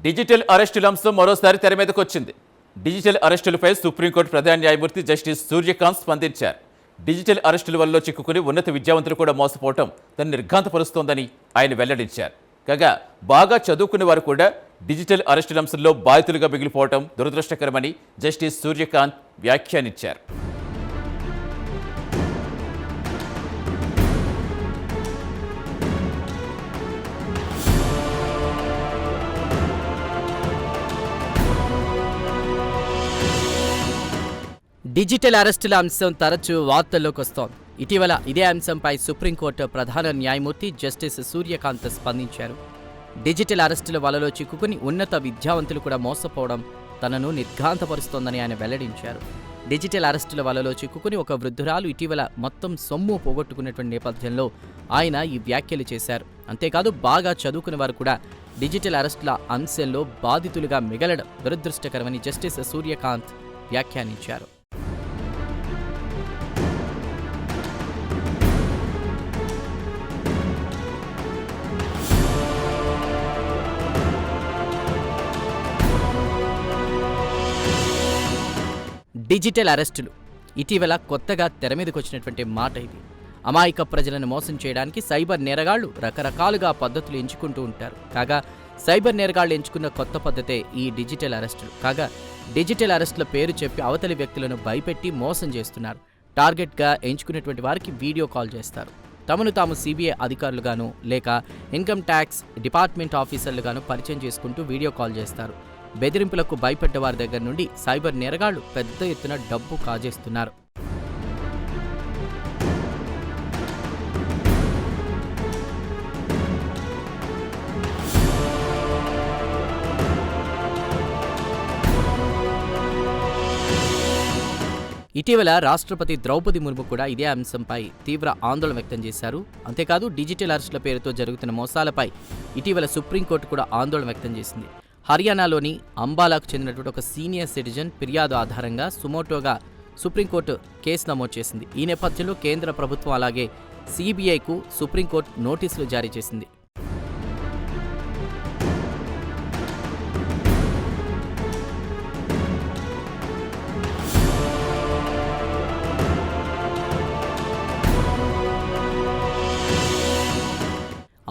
Digital అరెస్టుల అంశం మరోసారి తెర మీదకు వచ్చింది. డిజిటల్ అరెస్టులపై సుప్రీంకోర్టు ప్రధాన న్యాయమూర్తి జస్టిస్ సూర్యకాంత్ స్పందించారు. డిజిటల్ అరెస్టుల వల్ల చిక్కుకుని ఉన్నత విద్యావంతులు కూడా మోసపోవటం తను నిర్ఘాంతపరుస్తోందని ఆయన వెల్లడించారు. కాగా బాగా చదువుకునే వారు కూడా డిజిటల్ అరెస్టుల అంశంలో బాధితులుగా మిగిలిపోవటం దురదృష్టకరమని జస్టిస్ సూర్యకాంత్ వ్యాఖ్యానించారు. డిజిటల్ అరెస్టుల అంశం తరచూ వార్తల్లోకి వస్తోంది. ఇటీవల ఇదే అంశంపై సుప్రీంకోర్టు ప్రధాన న్యాయమూర్తి జస్టిస్ సూర్యకాంత్ స్పందించారు. డిజిటల్ అరెస్టుల వలలో చిక్కుకుని ఉన్నత విద్యావంతులు కూడా మోసపోవడం తనను నిర్ఘాంతపరుస్తోందని ఆయన వెల్లడించారు. డిజిటల్ అరెస్టుల వలలో చిక్కుకుని ఒక వృద్ధురాలు ఇటీవల మొత్తం సొమ్ము పోగొట్టుకున్నటువంటి నేపథ్యంలో ఆయన ఈ వ్యాఖ్యలు చేశారు. అంతేకాదు బాగా చదువుకునే వారు కూడా డిజిటల్ అరెస్టుల అంశంలో బాధితులుగా మిగలడం దురదృష్టకరమని జస్టిస్ సూర్యకాంత్ వ్యాఖ్యానించారు. డిజిటల్ అరెస్టులు ఇటీవల కొత్తగా తెరమీదకొచ్చినటువంటి మాట ఇది. అమాయక ప్రజలను మోసం చేయడానికి సైబర్ నేరగాళ్లు రకరకాలుగా పద్ధతులు ఎంచుకుంటూ ఉంటారు. కాగా సైబర్ నేరగాళ్లు ఎంచుకున్న కొత్త పద్ధతే ఈ డిజిటల్ అరెస్టులు. కాగా డిజిటల్ అరెస్టుల పేరు చెప్పి అవతలి వ్యక్తులను భయపెట్టి మోసం చేస్తున్నారు. టార్గెట్గా ఎంచుకున్నటువంటి వారికి వీడియో కాల్ చేస్తారు. తమను తాము సిబిఐ అధికారులుగాను లేక ఇన్కమ్ ట్యాక్స్ డిపార్ట్మెంట్ ఆఫీసర్లుగాను పరిచయం చేసుకుంటూ వీడియో కాల్ చేస్తారు. బెదిరింపులకు భయపడ్డ వారి దగ్గర నుండి సైబర్ నేరగాళ్లు పెద్ద ఎత్తున డబ్బు కాజేస్తున్నారు. ఇటీవల రాష్ట్రపతి ద్రౌపది ముర్ము కూడా ఇదే అంశంపై తీవ్ర ఆందోళన వ్యక్తం చేశారు. అంతేకాదు డిజిటల్ అరెస్టుల పేరుతో జరుగుతున్న మోసాలపై ఇటీవల సుప్రీంకోర్టు కూడా ఆందోళన వ్యక్తం చేసింది. హర్యానాలోని అంబాలాకు చెందినటువంటి ఒక సీనియర్ సిటిజన్ ఫిర్యాదు ఆధారంగా సుమోటోగా సుప్రీంకోర్టు కేసు నమోదు చేసింది. ఈ నేపథ్యంలో కేంద్ర ప్రభుత్వం అలాగే సిబిఐకు సుప్రీంకోర్టు నోటీసులు జారీ చేసింది.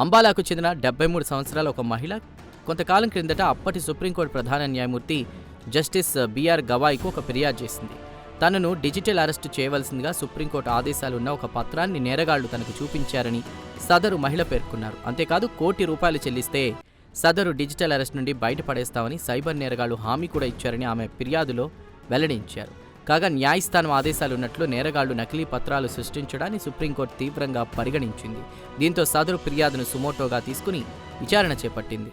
అంబాలాకు చెందిన 73 సంవత్సరాల ఒక మహిళ కొంతకాలం క్రిందట అప్పటి సుప్రీంకోర్టు ప్రధాన న్యాయమూర్తి జస్టిస్ బిఆర్ గవాయ్కు ఒక ఫిర్యాదు చేసింది. తనను డిజిటల్ అరెస్టు చేయవలసిందిగా సుప్రీంకోర్టు ఆదేశాలున్న ఒక పత్రాన్ని నేరగాళ్లు తనకు చూపించారని సదరు మహిళ పేర్కొన్నారు. అంతేకాదు ₹1 కోటి చెల్లిస్తే సదరు డిజిటల్ అరెస్ట్ నుండి బయటపడేస్తామని సైబర్ నేరగాళ్లు హామీ కూడా ఇచ్చారని ఆమె ఫిర్యాదులో వెల్లడించారు. కాగా న్యాయస్థానం ఆదేశాలున్నట్లు నేరగాళ్లు నకిలీ పత్రాలు సృష్టించడాన్ని సుప్రీంకోర్టు తీవ్రంగా పరిగణించింది. దీంతో సదరు ఫిర్యాదును సుమోటోగా తీసుకుని విచారణ చేపట్టింది.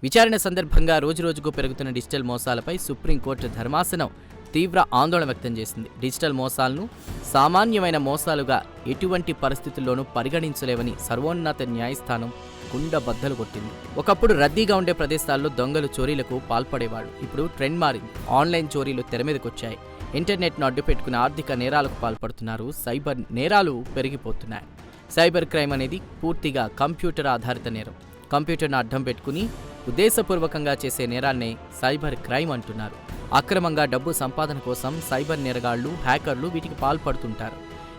విచారణ సందర్భంగా రోజురోజుకు పెరుగుతున్న డిజిటల్ మోసాలపై సుప్రీంకోర్టు ధర్మాసనం తీవ్ర ఆందోళన వ్యక్తం చేసింది. డిజిటల్ మోసాలను సామాన్యమైన మోసాలుగా ఎటువంటి పరిస్థితుల్లోనూ పరిగణించలేవని సర్వోన్నత న్యాయస్థానం కుండబద్దలు కొట్టింది. ఒకప్పుడు రద్దీగా ఉండే ప్రదేశాల్లో దొంగలు చోరీలకు పాల్పడేవాళ్ళు. ఇప్పుడు ట్రెండ్ మారింది. ఆన్లైన్ చోరీలు తెరమీదకొచ్చాయి. ఇంటర్నెట్ను అడ్డుపెట్టుకుని ఆర్థిక నేరాలకు పాల్పడుతున్నారు. సైబర్ నేరాలు పెరిగిపోతున్నాయి. సైబర్ క్రైమ్ అనేది పూర్తిగా కంప్యూటర్ ఆధారిత నేరం. కంప్యూటర్ను అడ్డం పెట్టుకుని ఉద్దేశపూర్వకంగా చేసే నేరాన్నే సైబర్ క్రైమ్ అంటున్నారు. అక్రమంగా డబ్బు సంపాదన కోసం సైబర్ నేరగాళ్లు, హ్యాకర్లు వీటికి పాల్పడుతుంటారు.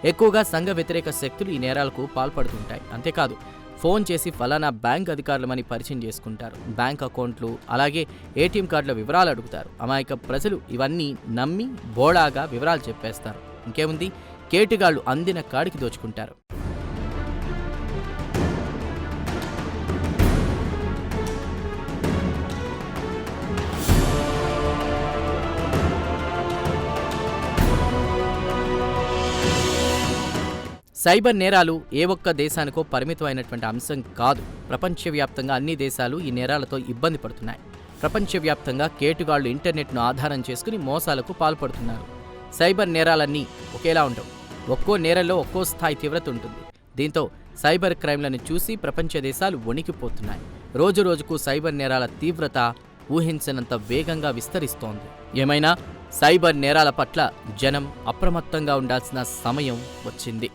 ఎక్కువగా సంఘ వ్యతిరేక శక్తులు ఈ నేరాలకు పాల్పడుతుంటాయి. అంతేకాదు ఫోన్ చేసి ఫలానా బ్యాంక్ అధికారులమని పరిచయం చేసుకుంటారు. బ్యాంక్ అకౌంట్లు అలాగే ఏటీఎం కార్డుల వివరాలు అడుగుతారు. అమాయక ప్రజలు ఇవన్నీ నమ్మి బోడాగా వివరాలు చెప్పేస్తారు. ఇంకేముంది, కేటుగాళ్లు అందిన కాడికి దోచుకుంటారు. సైబర్ నేరాలు ఏ ఒక్క దేశానికో పరిమితమైనటువంటి అంశం కాదు. ప్రపంచవ్యాప్తంగా అన్ని దేశాలు ఈ నేరాలతో ఇబ్బంది పడుతున్నాయి. ప్రపంచవ్యాప్తంగా కేటుగాళ్లు ఇంటర్నెట్ను ఆధారం చేసుకుని మోసాలకు పాల్పడుతున్నారు. సైబర్ నేరాలన్నీ ఒకేలా ఉండవు. ఒక్కో నేరంలో ఒక్కో స్థాయి తీవ్రత ఉంటుంది. దీంతో సైబర్ క్రైమ్లను చూసి ప్రపంచ దేశాలు వణికిపోతున్నాయి. రోజురోజుకు సైబర్ నేరాల తీవ్రత ఊహించనంత వేగంగా విస్తరిస్తోంది. ఏమైనా సైబర్ నేరాల పట్ల జనం అప్రమత్తంగా ఉండాల్సిన సమయం వచ్చింది.